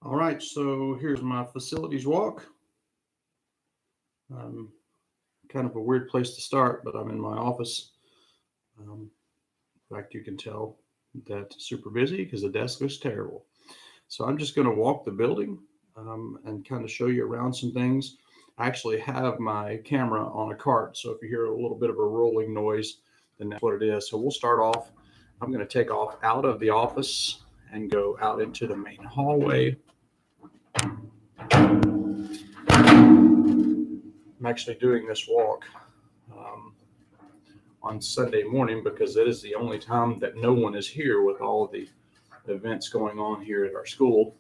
All right, so here's my facilities walk. Kind of a weird place to start, but I'm in my office. In fact, you can tell that it's super busy because the desk looks terrible. So I'm just going to walk the building and kind of show you around some things. I actually have my camera on a cart, so if you hear a little bit of a rolling noise, then that's what it is. So we'll start off. I'm going to take off out of the office and go out into the main hallway. I'm actually doing this walk on Sunday morning because it is the only time that no one is here with all of the events going on here at our school.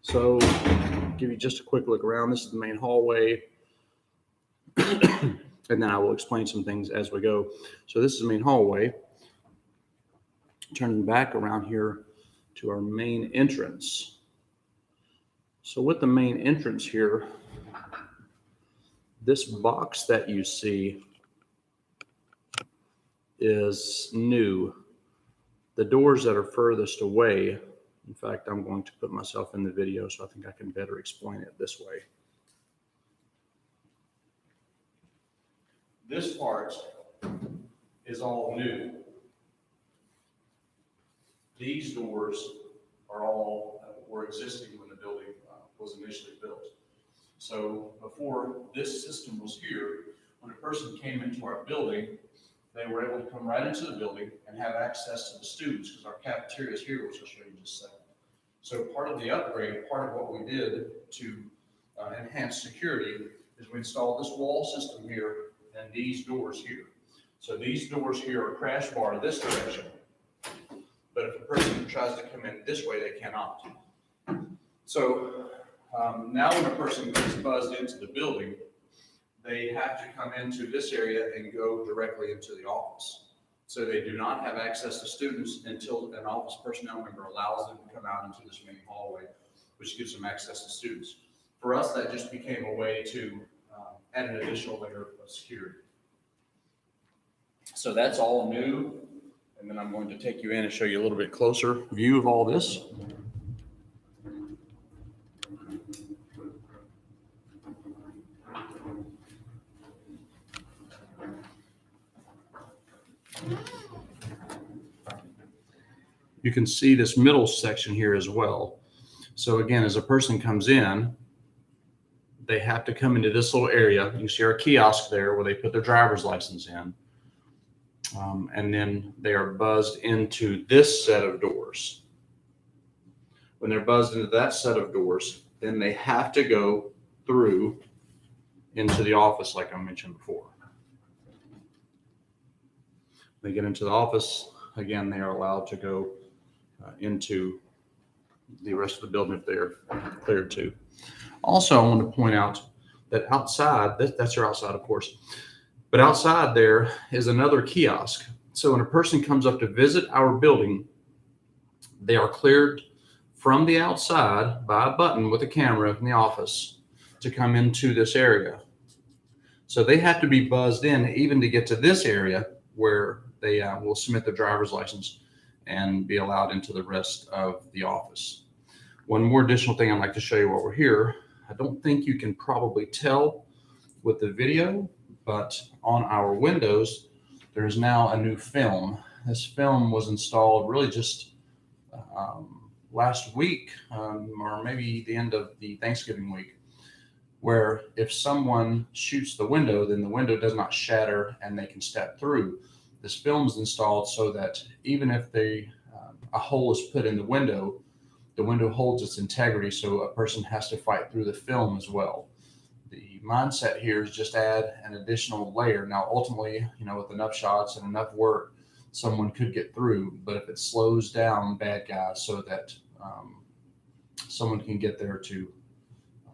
So, give you just a quick look around. This is the main hallway. And then I will explain some things as we go. So this is the main hallway. Turning back around here to our main entrance. So with the main entrance here, this box that you see is new. The doors that are furthest away, in fact, I'm going to put myself in the video, so I think I can better explain it this way. This part is all new. These doors are all were existing when the building was initially built. So before this system was here, when a person came into our building, they were able to come right into the building and have access to the students because our cafeteria is here, which I'll show you in just a second. So part of the upgrade, part of what we did to enhance security is we installed this wall system here and these doors here. So these doors here are crash bar this direction. But if a person tries to come in this way, they cannot. So now when a person gets buzzed into the building, they have to come into this area and go directly into the office. So they do not have access to students until an office personnel member allows them to come out into this main hallway, which gives them access to students. For us, that just became a way to add an additional layer of security. So that's all new. And then I'm going to take you in and show you a little bit closer view of all this. You can see this middle section here as well. So again, as a person comes in, they have to come into this little area. You see our kiosk there where they put their driver's license in. And then they are buzzed into this set of doors. When they're buzzed into that set of doors, then they have to go through into the office like I mentioned before. They get into the office, again, they are allowed to go into the rest of the building if they're cleared to. Also, I want to point out that outside, that's your outside, of course, but outside there is another kiosk. So when a person comes up to visit our building, they are cleared from the outside by a button with a camera in the office to come into this area. So they have to be buzzed in even to get to this area where they will submit their driver's license and be allowed into the rest of the office. One more additional thing I'd like to show you while we're here. I don't think you can probably tell with the video, but on our windows, there is now a new film. This film was installed really just last week, or maybe the end of the Thanksgiving week, where if someone shoots the window, then the window does not shatter and they can step through. This film is installed so that even if a hole is put in the window holds its integrity, so a person has to fight through the film as well. The mindset here is just add an additional layer. Now, ultimately, with enough shots and enough work, someone could get through, but if it slows down bad guys so that someone can get there to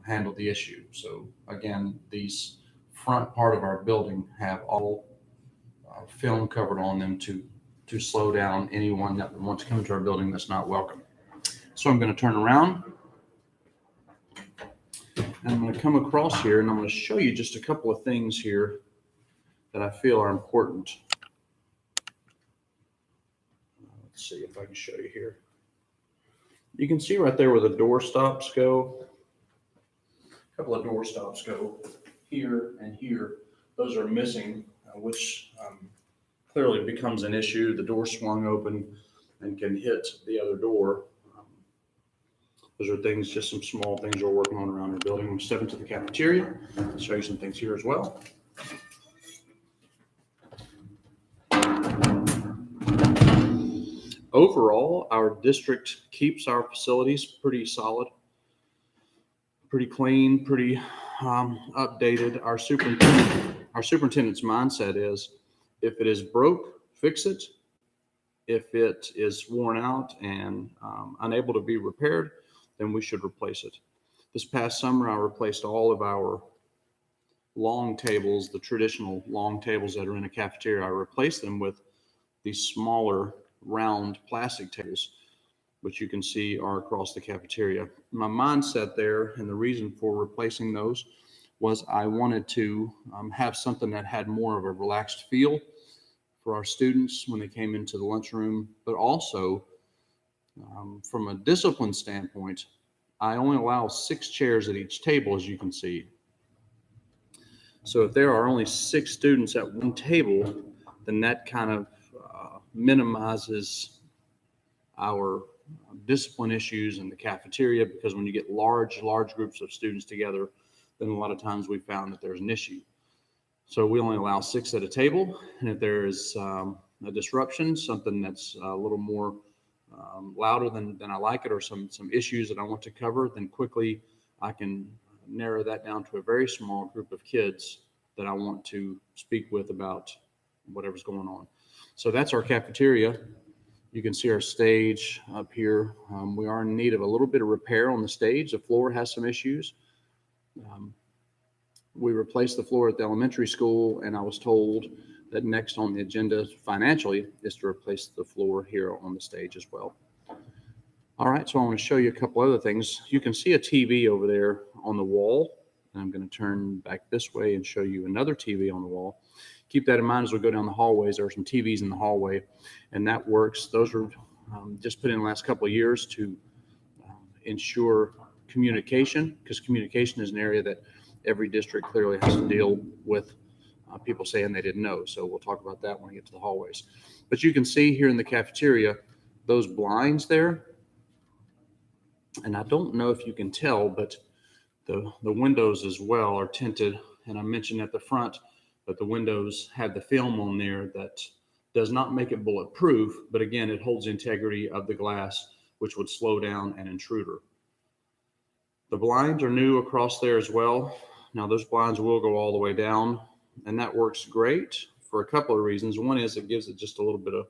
handle the issue. So again, these front part of our building have all film covered on them to slow down anyone that wants to come into our building that's not welcome. So I'm going to turn around and I'm going to come across here and I'm going to show you just a couple of things here that I feel are important. Let's see if I can show you here. You can see right there where the door stops go. A couple of door stops go here and here. Those are missing, which clearly becomes an issue. The door swung open and can hit the other door. Those are things, just some small things we're working on around our building. I'm stepping to the cafeteria. I'll show you some things here as well. Overall, our district keeps our facilities pretty solid, pretty clean, pretty updated. Our superintendent's mindset is, if it is broke, fix it. If it is worn out and unable to be repaired, then we should replace it. This past summer, I replaced all of our long tables, the traditional long tables that are in a cafeteria. I replaced them with these smaller round plastic tables, which you can see are across the cafeteria. My mindset there, and the reason for replacing those, was I wanted to have something that had more of a relaxed feel for our students when they came into the lunchroom, but also from a discipline standpoint, I only allow 6 chairs at each table, as you can see. So if there are only 6 students at one table, then that kind of minimizes our discipline issues in the cafeteria, because when you get large groups of students together, then a lot of times we found that there's an issue. So we only allow 6 at a table, and if there is a disruption, something that's a little more louder than I like it, or some issues that I want to cover, then quickly I can narrow that down to a very small group of kids that I want to speak with about whatever's going on. So that's our cafeteria. You can see our stage up here. We are in need of a little bit of repair on the stage. The floor has some issues. We replaced the floor at the elementary school, and I was told that next on the agenda financially is to replace the floor here on the stage as well. All right, so I want to show you a couple other things. You can see a TV over there on the wall, and I'm going to turn back this way and show you another TV on the wall. Keep that in mind as we go down the hallways. There are some TVs in the hallway, and that works. Those were just put in the last couple of years to ensure communication, because communication is an area that every district clearly has to deal with people saying they didn't know. So we'll talk about that when we get to the hallways. But you can see here in the cafeteria, those blinds there, and I don't know if you can tell, but the windows as well are tinted. And I mentioned at the front that the windows had the film on there that does not make it bulletproof, but again, it holds the integrity of the glass, which would slow down an intruder. The blinds are new across there as well. Now those blinds will go all the way down, and that works great for a couple of reasons. One is it gives it just a little bit of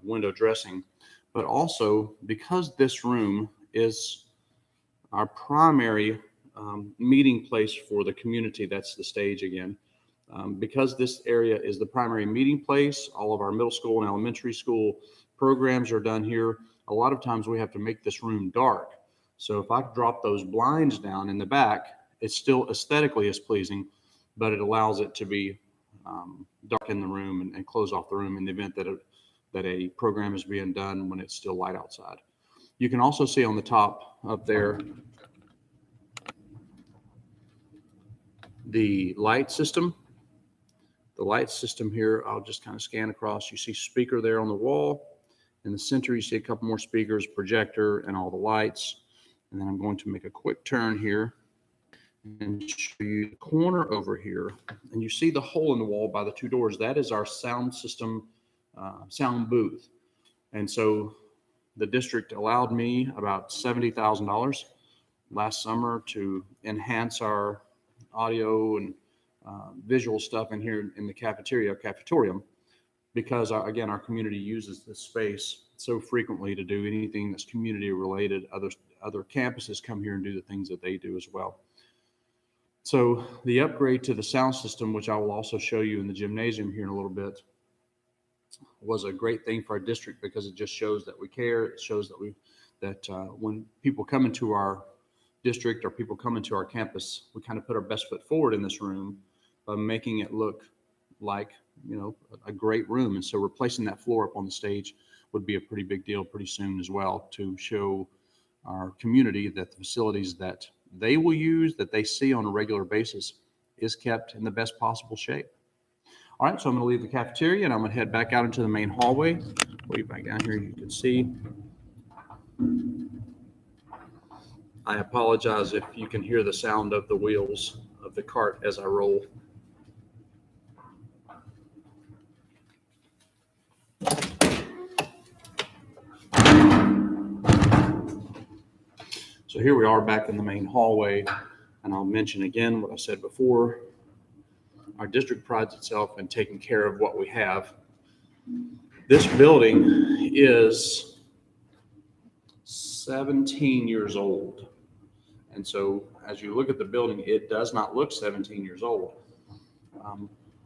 window dressing, but also because this room is our primary meeting place for the community. That's the stage again. Because this area is the primary meeting place, all of our middle school and elementary school programs are done here. A lot of times we have to make this room dark. So if I drop those blinds down in the back, it still aesthetically is pleasing, but it allows it to be dark in the room and close off the room in the event that a program is being done when it's still light outside. You can also see on the top up there the light system. The light system here, I'll just kind of scan across. You see speaker there on the wall. In the center, you see a couple more speakers, projector, and all the lights. And then I'm going to make a quick turn here and show you the corner over here. And you see the hole in the wall by the 2 doors. That is our sound system, sound booth. And so the district allowed me about $70,000 last summer to enhance our audio and visual stuff in here in the cafetorium, because again, our community uses this space so frequently to do anything that's community related. Other campuses come here and do the things that they do as well. So the upgrade to the sound system, which I will also show you in the gymnasium here in a little bit, was a great thing for our district, because it just shows that we care. It shows that when people come into our district or people come into our campus, we kind of put our best foot forward in this room by making it look like, a great room. And so replacing that floor up on the stage would be a pretty big deal pretty soon as well, to show our community that the facilities that they will use, that they see on a regular basis, is kept in the best possible shape. All right, so I'm going to leave the cafeteria and I'm going to head back out into the main hallway. Way back down here, you can see. I apologize if you can hear the sound of the wheels of the cart as I roll. So here we are back in the main hallway, and I'll mention again what I said before. Our district prides itself in taking care of what we have. This building is 17 years old. And so as you look at the building, it does not look 17 years old.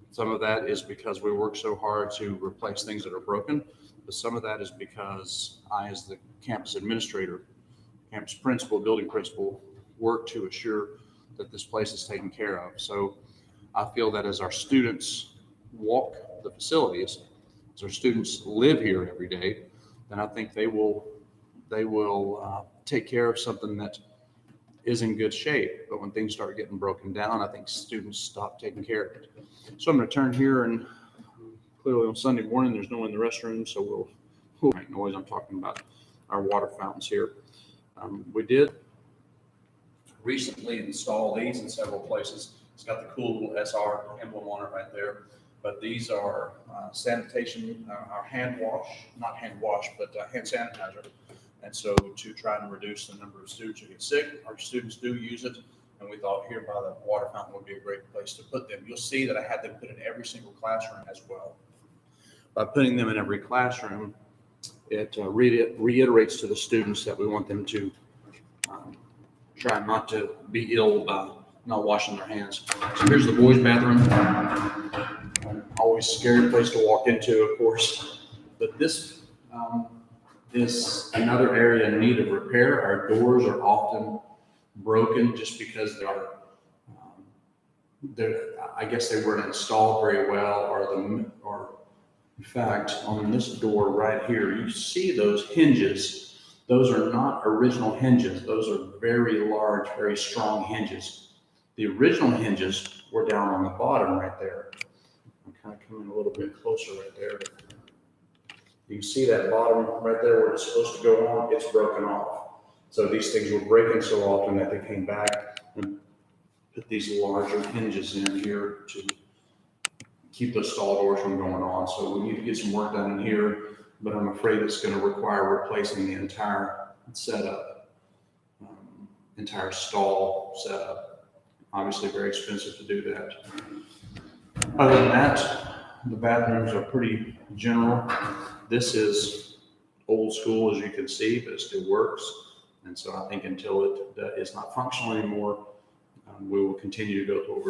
Some of that is because we work so hard to replace things that are broken, but some of that is because I, as the campus administrator, campus principal, building principal, work to assure that this place is taken care of. So I feel that as our students walk the facilities, as our students live here every day, then I think they will take care of something that is in good shape. But when things start getting broken down, I think students stop taking care of it. So I'm going to turn here, and clearly on Sunday morning, there's no one in the restroom, so we'll make noise. I'm talking about our water fountains here. We did recently install these in several places. It's got the cool little SR emblem on it right there. But these are sanitation, our hand sanitizer. And so to try and reduce the number of students who get sick, our students do use it. And we thought here by the water fountain would be a great place to put them. You'll see that I had them put in every single classroom as well. By putting them in every classroom, it reiterates to the students that we want them to try not to be ill by not washing their hands. So here's the boys' bathroom. Always scary place to walk into, of course. But this is another area in need of repair. Our doors are often broken just because I guess they weren't installed very well, or in fact, on this door right here, you see those hinges. Those are not original hinges. Those are very large, very strong hinges. The original hinges were down on the bottom right there. I'm kind of coming a little bit closer right there. You can see that bottom right there where it's supposed to go on, it's broken off. So these things were breaking so often that they came back and put these larger hinges in here to keep those stall doors from going on. So we need to get some work done in here, but I'm afraid it's going to require replacing the entire setup, entire stall setup. Obviously very expensive to do that. Other than that, the bathrooms are pretty general. This is old school, as you can see, but it still works. And so I think until it is not functional anymore, we will continue to go to what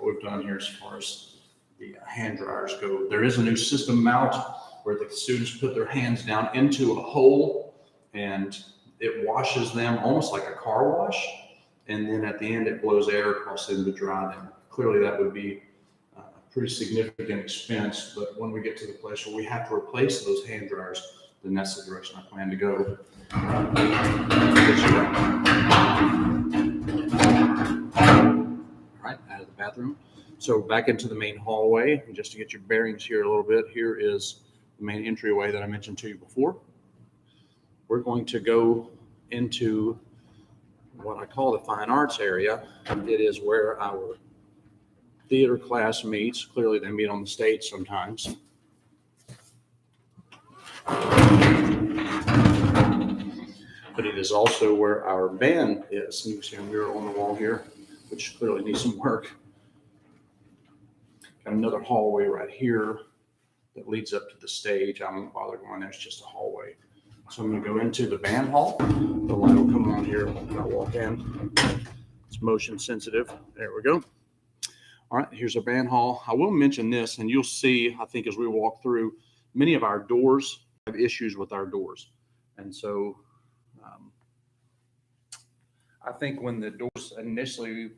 we've done here as far as the hand dryers go. There is a new system mount where the students put their hands down into a hole and it washes them almost like a car wash. And then at the end, it blows air across them to dry them. Clearly that would be a pretty significant expense, but when we get to the place where we have to replace those hand dryers, then that's the direction I plan to go. All right, out of the bathroom. So back into the main hallway, just to get your bearings here a little bit. Here is the main entryway that I mentioned to you before. We're going to go into what I call the fine arts area. It is where our theater class meets. Clearly they meet on the stage sometimes. But it is also where our band is. You can see a mural on the wall here, which clearly needs some work. Got another hallway right here that leads up to the stage. I won't bother going there, it's just a hallway. So I'm going to go into the band hall. The light will come on here when I walk in. It's motion sensitive. There we go. All right, here's our band hall. I will mention this, and you'll see, I think, as we walk through, many of our doors have issues with our doors. And so I think when the doors initially,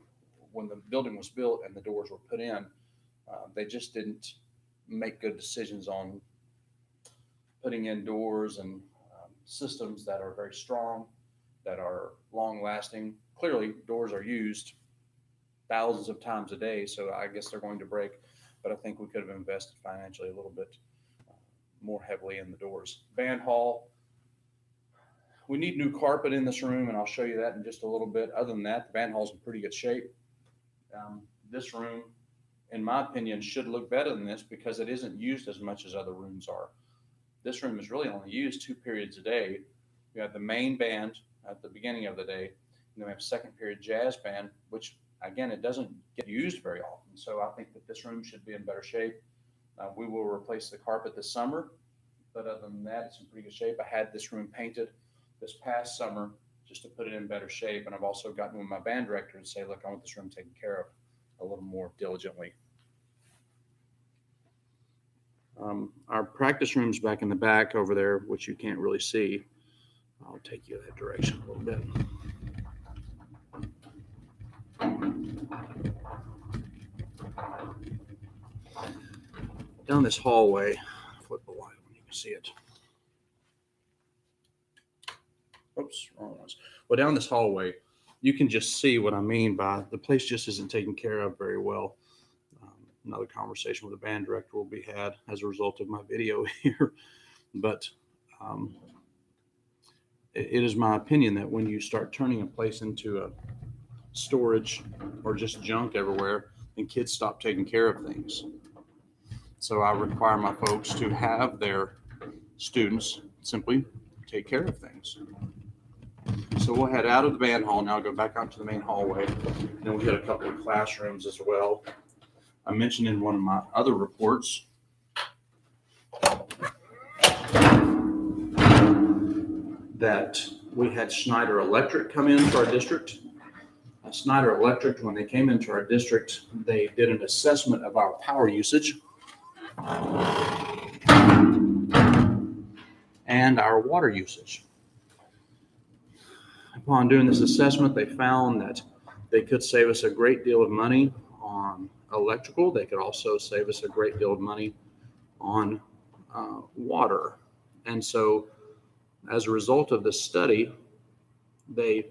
when the building was built and the doors were put in, They just didn't make good decisions on putting in doors and systems that are very strong, that are long lasting. Clearly, doors are used thousands of times a day, so I guess they're going to break. But I think we could have invested financially a little bit more heavily in the doors. Band hall, we need new carpet in this room, and I'll show you that in just a little bit. Other than that, the band hall's in pretty good shape. This room, in my opinion, should look better than this because it isn't used as much as other rooms are. This room is really only used 2 periods a day. We have the main band at the beginning of the day, and then we have second period jazz band, which again, it doesn't get used very often. So I think that this room should be in better shape. We will replace the carpet this summer, but other than that, it's in pretty good shape. I had this room painted this past summer just to put it in better shape. And I've also gotten with my band director to say, look, I want this room taken care of a little more diligently. Our practice room's back in the back over there, which you can't really see. I'll take you that direction a little bit. Down this hallway, flip the light when you can see it. Oops, wrong ones. Well, down this hallway, you can just see what I mean by the place just isn't taken care of very well. Another conversation with the band director will be had as a result of my video here. But it is my opinion that when you start turning a place into a storage or just junk everywhere, then kids stop taking care of things. So I require my folks to have their students simply take care of things. So we'll head out of the band hall now, go back out to the main hallway. Then we'll hit a couple of classrooms as well. I mentioned in one of my other reports that we had Schneider Electric come into our district. Schneider Electric, when they came into our district, they did an assessment of our power usage and our water usage. Upon doing this assessment, they found that they could save us a great deal of money on electrical. They could also save us a great deal of money on water. And so as a result of this study, they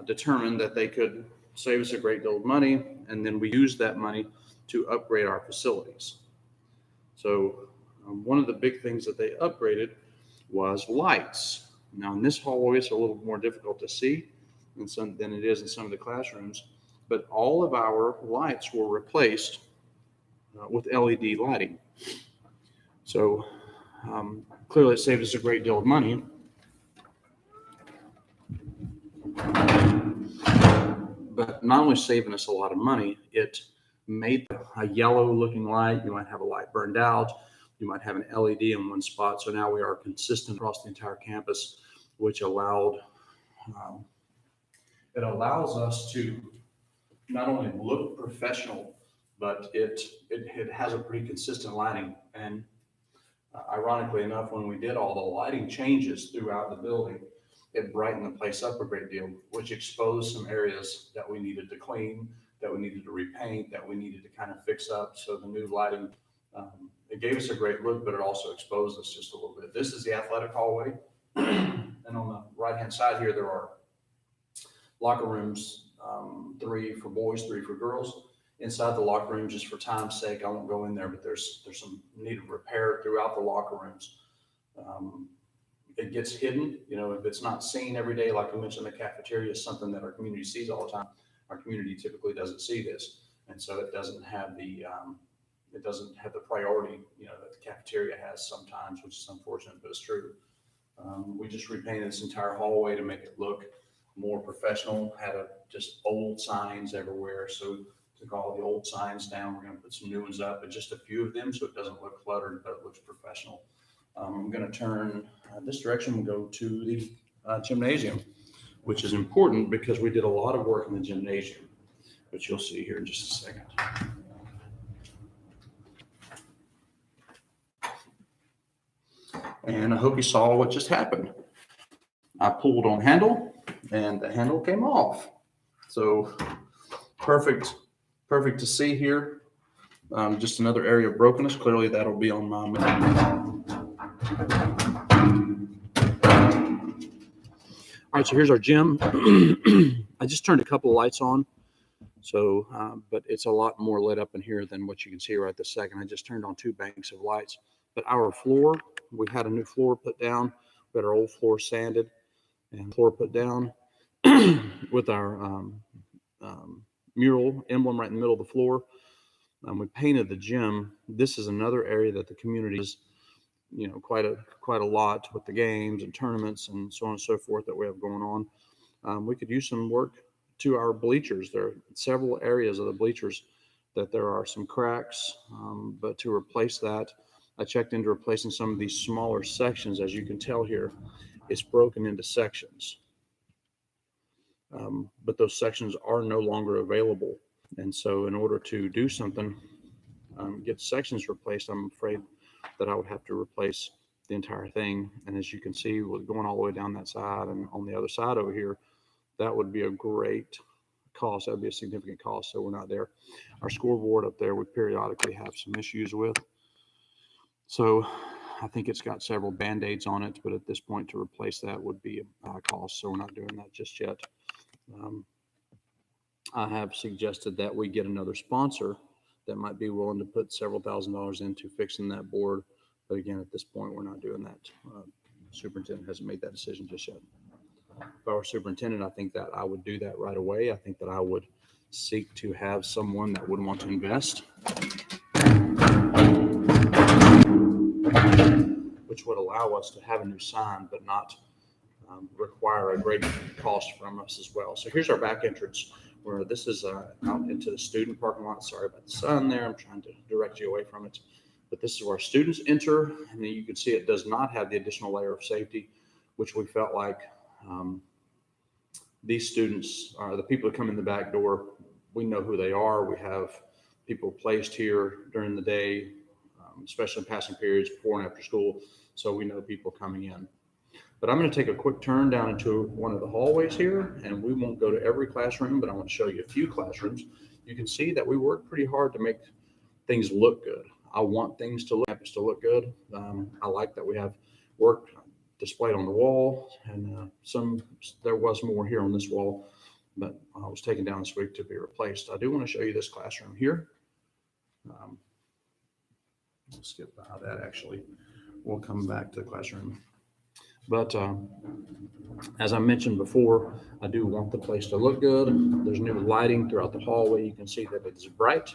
determined that they could save us a great deal of money, and then we used that money to upgrade our facilities. So one of the big things that they upgraded was lights. Now in this hallway, it's a little more difficult to see than it is in some of the classrooms, but all of our lights were replaced with LED lighting. So clearly it saved us a great deal of money. But not only saving us a lot of money, it made a yellow looking light. You might have a light burned out. You might have an LED in one spot. So now we are consistent across the entire campus, which allows us to not only look professional, but it has a pretty consistent lighting. And ironically enough, when we did all the lighting changes throughout the building, it brightened the place up a great deal, which exposed some areas that we needed to clean, that we needed to repaint, that we needed to kind of fix up. So the new lighting, it gave us a great look, but it also exposed us just a little bit. This is the athletic hallway. And on the right-hand side here, there are locker rooms, 3 for boys, 3 for girls. Inside the locker rooms, just for time's sake, I won't go in there, but there's some needed repair throughout the locker rooms. It gets hidden, if it's not seen every day, like I mentioned, the cafeteria is something that our community sees all the time. Our community typically doesn't see this, and so it doesn't have the priority, that the cafeteria has sometimes, which is unfortunate, but it's true. We just repainted this entire hallway to make it look more professional. Had just old signs everywhere, so took all the old signs down. We're going to put some new ones up, but just a few of them, so it doesn't look cluttered, but it looks professional. I'm going to turn this direction and go to the gymnasium, which is important because we did a lot of work in the gymnasium, which you'll see here in just a second. And I hope you saw what just happened. I pulled on handle and the handle came off. So perfect to see here. Just another area of brokenness. Clearly, that'll be on my. All right, so here's our gym. I just turned a couple of lights on, so but it's a lot more lit up in here than what you can see right this second. I just turned on 2 banks of lights. But our floor, we had a new floor put down. We had our old floor sanded and floor put down with our mural emblem right in the middle of the floor. We painted the gym. This is another area that the community is, quite a lot with the games and tournaments and so on and so forth that we have going on. We could use some work to our bleachers. There are several areas of the bleachers that there are some cracks, but to replace that, I checked into replacing some of these smaller sections. As you can tell here, it's broken into sections. But those sections are no longer available. And so in order to do something, get sections replaced, I'm afraid that I would have to replace the entire thing. And as you can see, going all the way down that side and on the other side over here, that would be a great cost. That would be a significant cost. So we're not there. Our scoreboard up there, we periodically have some issues with. So I think it's got several Band-Aids on it, but at this point to replace that would be a high cost. So we're not doing that just yet. I have suggested that we get another sponsor that might be willing to put several $1,000s into fixing that board. But again, at this point, we're not doing that. Superintendent hasn't made that decision just yet. If I were superintendent, I think that I would do that right away. I think that I would seek to have someone that would want to invest, which would allow us to have a new sign, but not require a great cost from us as well. So here's our back entrance, where this is out into the student parking lot. Sorry about the sun there. I'm trying to direct you away from it. But this is where students enter, and then you can see it does not have the additional layer of safety, which we felt like these students are the people that come in the back door. We know who they are. We have people placed here during the day, especially in passing periods before and after school. So we know people coming in. But I'm going to take a quick turn down into one of the hallways here, and we won't go to every classroom, but I want to show you a few classrooms. You can see that we work pretty hard to make things look good. I want things to look good. I like that we have work displayed on the wall, and there was more here on this wall, but I was taken down this week to be replaced. I do want to show you this classroom here. Let's skip by that actually. We'll come back to the classroom. But as I mentioned before, I do want the place to look good. There's new lighting throughout the hallway. You can see that it's bright.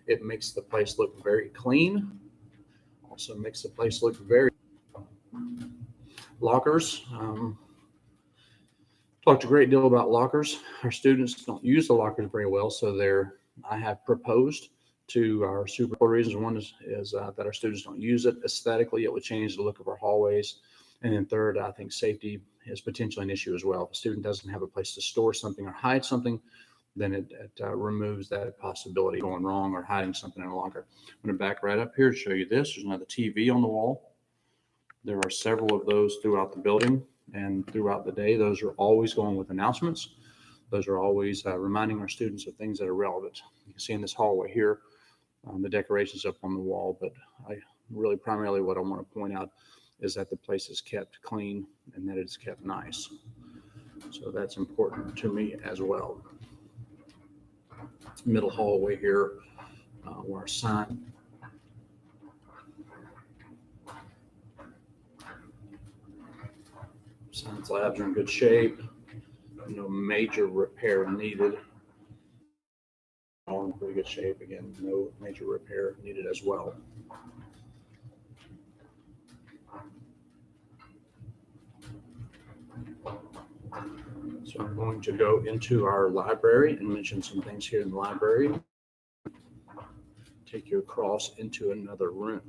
It makes the place look very clean. Also makes the place look very lockers. Talked a great deal about lockers. Our students don't use the lockers very well, so I have proposed to our super reasons. One is that our students don't use it. Aesthetically, it would change the look of our hallways. And then third, I think safety is potentially an issue as well. If a student doesn't have a place to store something or hide something, then it removes that possibility of going wrong or hiding something in a locker. I'm going to back right up here to show you this. There's another TV on the wall. There are several of those throughout the building and throughout the day. Those are always going with announcements. Those are always reminding our students of things that are relevant. You can see in this hallway here, the decorations up on the wall, but primarily what I want to point out is that the place is kept clean and that it's kept nice. So that's important to me as well. Middle hallway here, where our sign. Science labs are in good shape. No major repair needed. All in pretty good shape. Again, no major repair needed as well. So I'm going to go into our library and mention some things here in the library. Take you across into another room.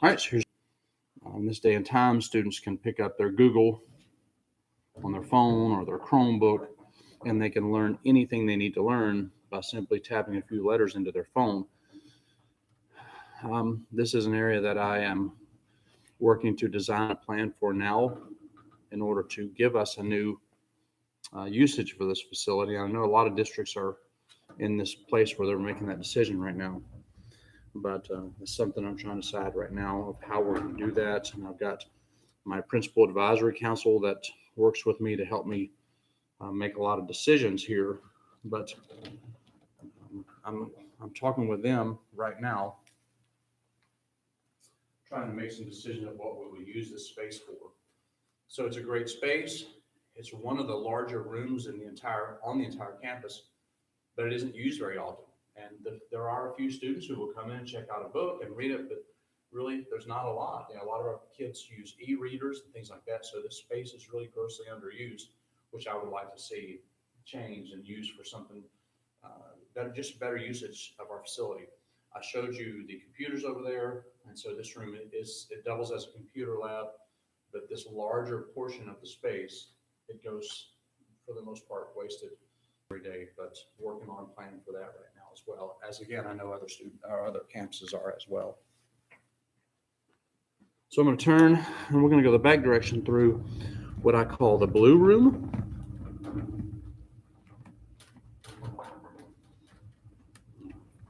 All right, so here's on this day and time, students can pick up their Google on their phone or their Chromebook, and they can learn anything they need to learn by simply tapping a few letters into their phone. This is an area that I am working to design a plan for now. in order to give us a new usage for this facility. I know a lot of districts are in this place where they're making that decision right now, but it's something I'm trying to decide right now of how we're going to do that. And I've got my principal advisory council that works with me to help me make a lot of decisions here, but I'm talking with them right now, trying to make some decisions of what we would use this space for. So it's a great space. It's one of the larger rooms on the entire campus, but it isn't used very often. And there are a few students who will come in and check out a book and read it, but really there's not a lot. A lot of our kids use e-readers and things like that. So this space is really grossly underused, which I would like to see change and used for something better usage of our facility. I showed you the computers over there, and so this room it doubles as a computer lab, but this larger portion of the space, it goes for the most part wasted every day, but working on planning for that right now as well. As again, I know other campuses are as well. So I'm going to turn and we're going to go the back direction through what I call the blue room.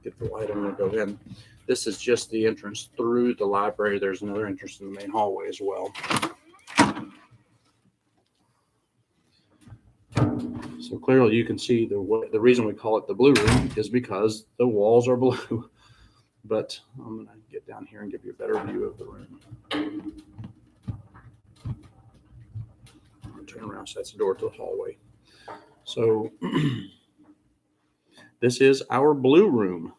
Get the light, I'm going to go in. This is just the entrance through the library. There's another entrance in the main hallway as well. So clearly you can see the reason we call it the blue room is because the walls are blue. But I'm going to get down here and give you a better view of the room. Turn around, so that's the door to the hallway. So this is our blue room.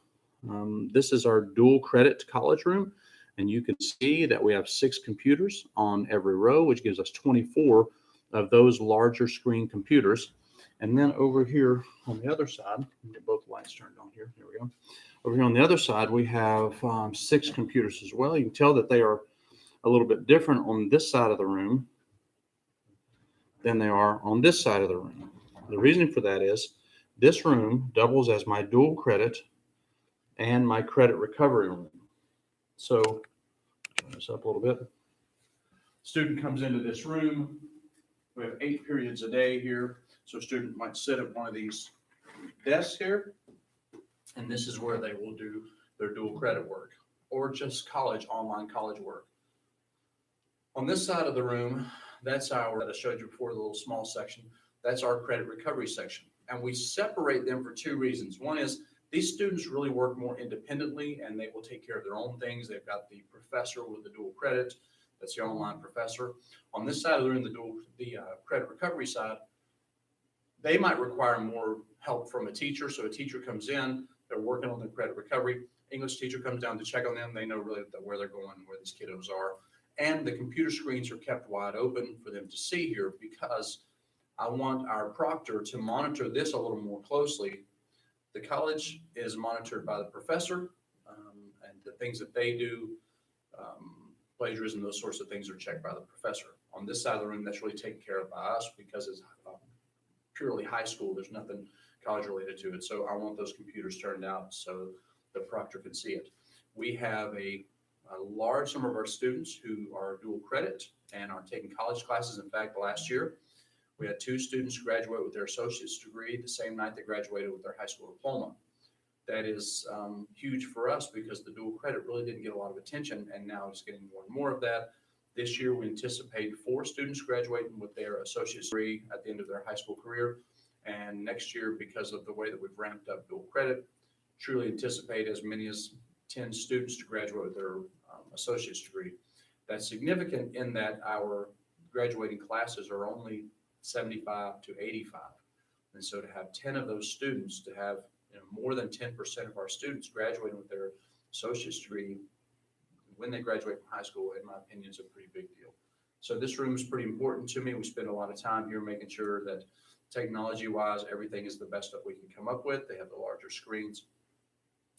This is our dual credit college room. And you can see that we have 6 computers on every row, which gives us 24 of those larger screen computers. And then over here on the other side, get both lights turned on here. Here we go. Over here on the other side, we have 6 computers as well. You can tell that they are a little bit different on this side of the room than they are on this side of the room. The reason for that is this room doubles as my dual credit and my credit recovery room. So turn this up a little bit. Student comes into this room. We have 8 periods a day here. So a student might sit at one of these desks here, and this is where they will do their dual credit work or just online college work. On this side of the room, that I showed you before, the little small section, that's our credit recovery section. And we separate them for 2 reasons. One is these students really work more independently and they will take care of their own things. They've got the professor with the dual credit. That's the online professor. On this side of the room, the credit recovery side, they might require more help from a teacher. So a teacher comes in, they're working on their credit recovery. English teacher comes down to check on them. They know really where they're going, where these kiddos are. And the computer screens are kept wide open for them to see here because I want our proctor to monitor this a little more closely. The college is monitored by the professor, and the things that they do, plagiarism, those sorts of things are checked by the professor. On this side of the room, that's really taken care of by us because it's purely high school. There's nothing college related to it. So I want those computers turned out so the proctor can see it. We have a large number of our students who are dual credit and are taking college classes. In fact, last year, we had 2 students graduate with their associate's degree the same night they graduated with their high school diploma. That is huge for us because the dual credit really didn't get a lot of attention, and now it's getting more and more of that. This year, we anticipate 4 students graduating with their associate's degree at the end of their high school career. And next year, because of the way that we've ramped up dual credit, truly anticipate as many as 10 students to graduate with their associate's degree. That's significant in that our graduating classes are only 75 to 85. And so to have 10 of those students, to have more than 10% of our students graduating with their associate's degree when they graduate from high school, in my opinion, is a pretty big deal. So this room is pretty important to me. We spend a lot of time here making sure that technology-wise, everything is the best that we can come up with. They have the larger screens,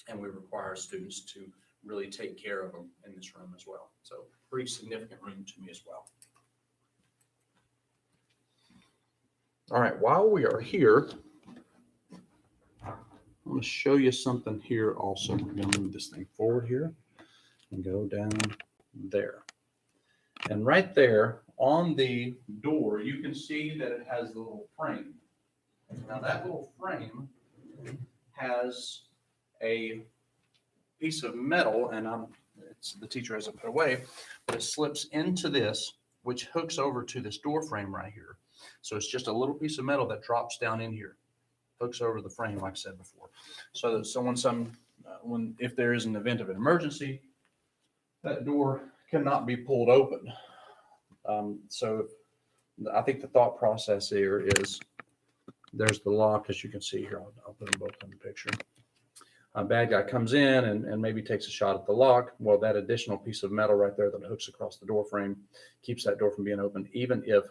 and we require students to really take care of them in this room as well. So pretty significant room to me as well. All right, while we are here, I'm going to show you something here also. I'm going to move this thing forward here and go down there. And right there on the door, you can see that it has the little frame. Now that little frame has a piece of metal, and the teacher has it put away, but it slips into this, which hooks over to this door frame right here. So it's just a little piece of metal that drops down in here, hooks over the frame, like I said before. So that if there is an event of an emergency, that door cannot be pulled open. So I think the thought process here is there's the lock, as you can see here. I'll put them both in the picture. A bad guy comes in and maybe takes a shot at the lock. Well, that additional piece of metal right there that hooks across the door frame keeps that door from being opened, even if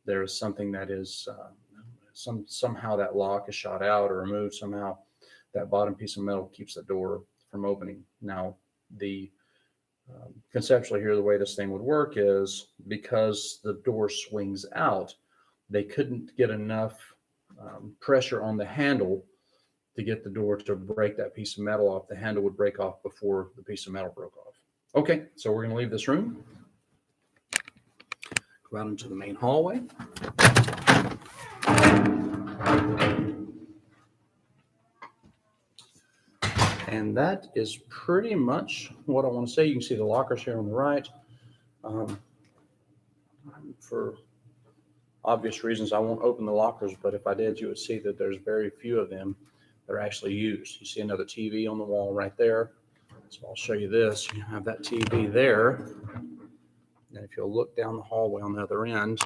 there is something that is somehow that lock is shot out or removed. Somehow that bottom piece of metal keeps the door from opening. Now, the conceptually here, the way this thing would work is because the door swings out, they couldn't get enough pressure on the handle to get the door to break that piece of metal off. The handle would break off before the piece of metal broke off. Okay, so we're going to leave this room, go out into the main hallway. And that is pretty much what I want to say. You can see the lockers here on the right. For obvious reasons, I won't open the lockers, but if I did, you would see that there's very few of them that are actually used. You see another TV on the wall right there. So I'll show you this. You have that TV there. And if you'll look down the hallway on the other end,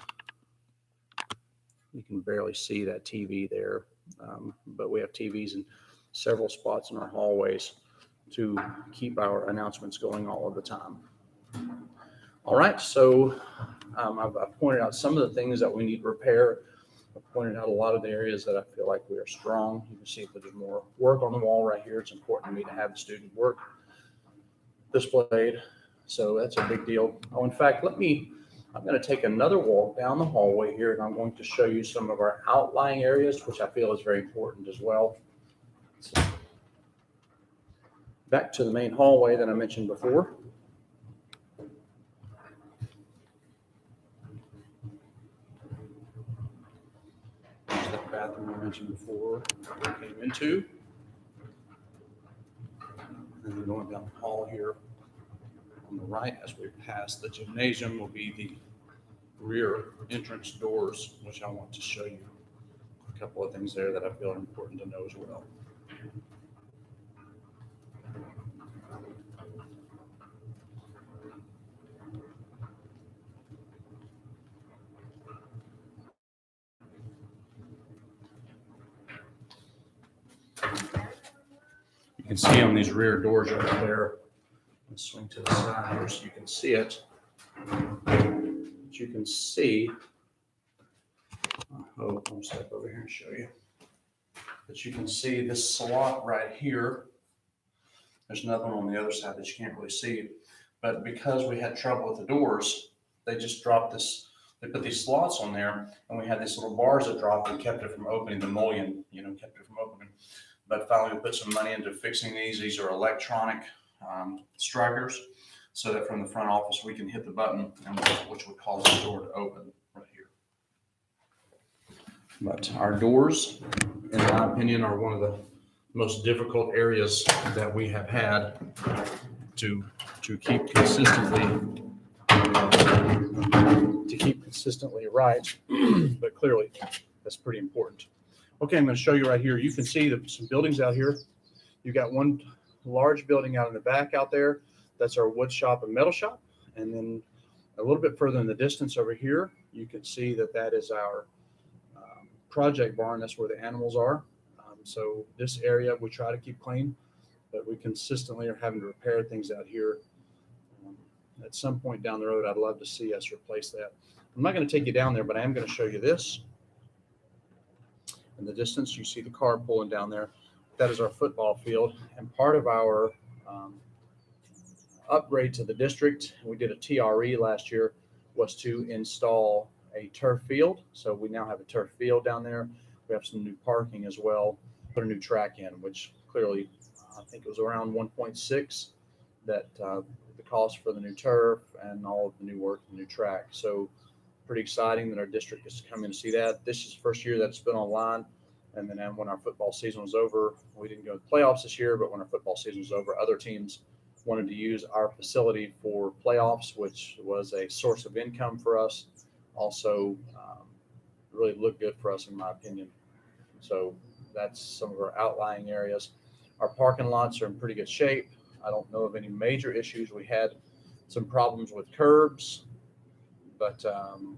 you can barely see that TV there. But we have TVs in several spots in our hallways to keep our announcements going all of the time. All right, so I've pointed out some of the things that we need to repair. I've pointed out a lot of the areas that I feel like we are strong. You can see that there's more work on the wall right here. It's important to me to have the student work displayed. So that's a big deal. Oh, in fact, I'm going to take another walk down the hallway here, and I'm going to show you some of our outlying areas, which I feel is very important as well. So, back to the main hallway that I mentioned before. There's that bathroom I mentioned before we came into. And then going down the hall here on the right as we pass the gymnasium will be the rear entrance doors, which I want to show you a couple of things there that I feel are important to know as well. You can see on these rear doors right there, let's swing to the side here so you can see it. But you can see, I'll step over here and show you. But you can see this slot right here. There's nothing on the other side that you can't really see. But because we had trouble with the doors, they just dropped this. They put these slots on there, and we had these little bars that dropped and kept it from opening. The mullion, kept it from opening. But finally, we put some money into fixing these. These are electronic strikers, so that from the front office we can hit the button, which would cause the door to open right here. But our doors, in my opinion, are one of the most difficult areas that we have had to keep consistently right. But clearly, that's pretty important. Okay, I'm going to show you right here. You can see some buildings out here. You've got one large building out in the back out there. That's our wood shop and metal shop. And then a little bit further in the distance over here, you can see that is our project barn. That's where the animals are. So this area we try to keep clean, but we consistently are having to repair things out here. At some point down the road, I'd love to see us replace that. I'm not going to take you down there, but I am going to show you this. In the distance, you see the car pulling down there. That is our football field. And part of our upgrade to the district, we did a TRE last year, was to install a turf field. So we now have a turf field down there. We have some new parking as well, put a new track in, which clearly, I think it was around 1.6 that the cost for the new turf and all of the new work, the new track. So pretty exciting that our district is coming to see that. This is the first year that's been online. And then when our football season was over, we didn't go to the playoffs this year, but when our football season was over, other teams wanted to use our facility for playoffs, which was a source of income for us. Also, really looked good for us, in my opinion. So that's some of our outlying areas. Our parking lots are in pretty good shape. I don't know of any major issues. We had some problems with curbs, but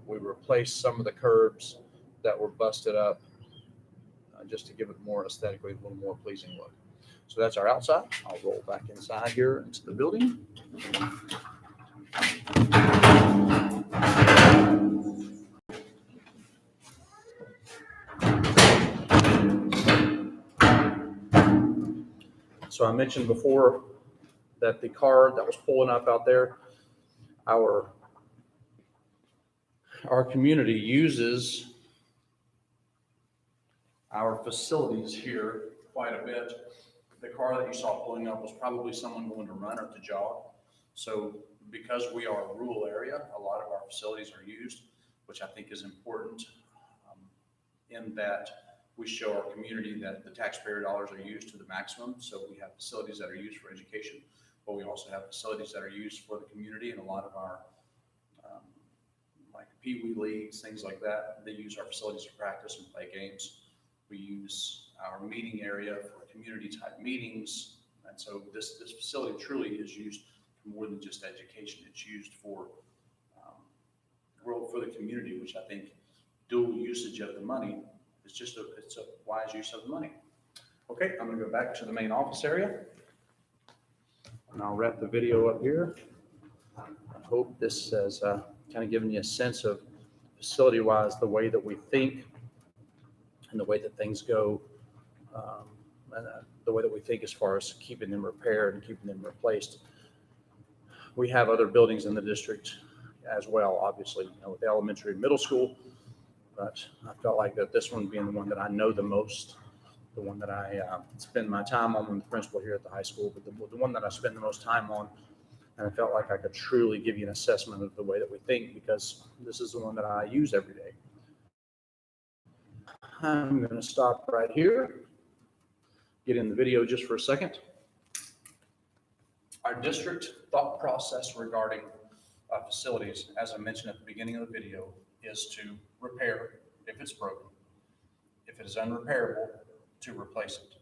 we replaced some of the curbs that were busted up just to give it more aesthetically, a little more pleasing look. So that's our outside. I'll roll back inside here into the building. So I mentioned before that the car that was pulling up out there, our community uses our facilities here quite a bit. The car that you saw pulling up was probably someone going to run or to jog. So because we are a rural area, a lot of our facilities are used, which I think is important in that we show our community that the taxpayer dollars are used to the maximum. So we have facilities that are used for education, but we also have facilities that are used for the community, and a lot of our like Pee Wee leagues, things like that, they use our facilities to practice and play games. We use our meeting area for community type meetings. And so this facility truly is used for more than just education. It's used for the community, which I think dual usage of the money is it's a wise use of the money. Okay, I'm gonna go back to the main office area and I'll wrap the video up here. I hope this has kind of given you a sense of facility wise, the way that we think and the way that things go, and the way that we think as far as keeping them repaired and keeping them replaced. We have other buildings in the district as well, obviously, with the elementary and middle school, but I felt like that this one being the one that I know the most, the one that I spend my time on. I'm the principal here at the high school, but the one that I spend the most time on, and I felt like I could truly give you an assessment of the way that we think, because this is the one that I use every day. I'm going to stop right here, get in the video just for a second. Our district thought process regarding facilities, as I mentioned at the beginning of the video, is to repair if it's broken. If it is unrepairable, to replace it.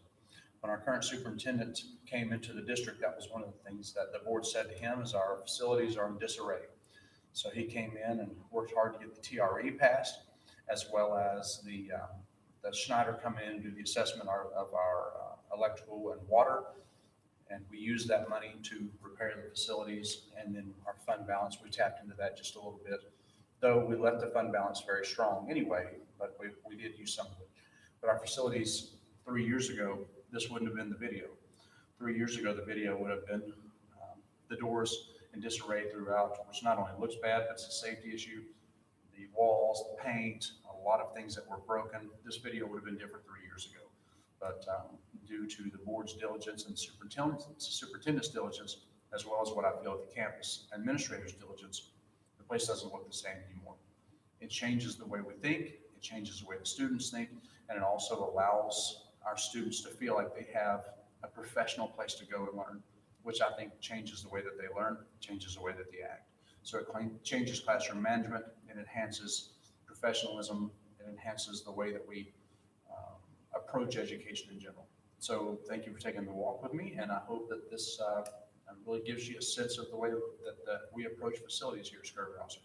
When our current superintendent came into the district, that was one of the things that the board said to him is our facilities are in disarray. So he came in and worked hard to get the TRE passed, as well as the Schneider come in and do the assessment of our electrical and water. And we used that money to repair the facilities, and then our fund balance, we tapped into that just a little bit, though we left the fund balance very strong anyway, but we did use some of it. But our facilities 3 years ago, this wouldn't have been the video. 3 years ago, the video would have been the doors in disarray throughout, which not only looks bad, but it's a safety issue. The walls, the paint, a lot of things that were broken. This video would have been different 3 years ago. But due to the board's diligence and superintendent's diligence, as well as what I feel the campus administrator's diligence, the place doesn't look the same anymore. It changes the way we think, it changes the way the students think, and it also allows our students to feel like they have a professional place to go and learn, which I think changes the way that they learn, changes the way that they act. So it changes classroom management, it enhances professionalism, it enhances the way that we approach education in general. So thank you for taking the walk with me, and I hope that this really gives you a sense of the way that we approach facilities here at Scurvy Rosser.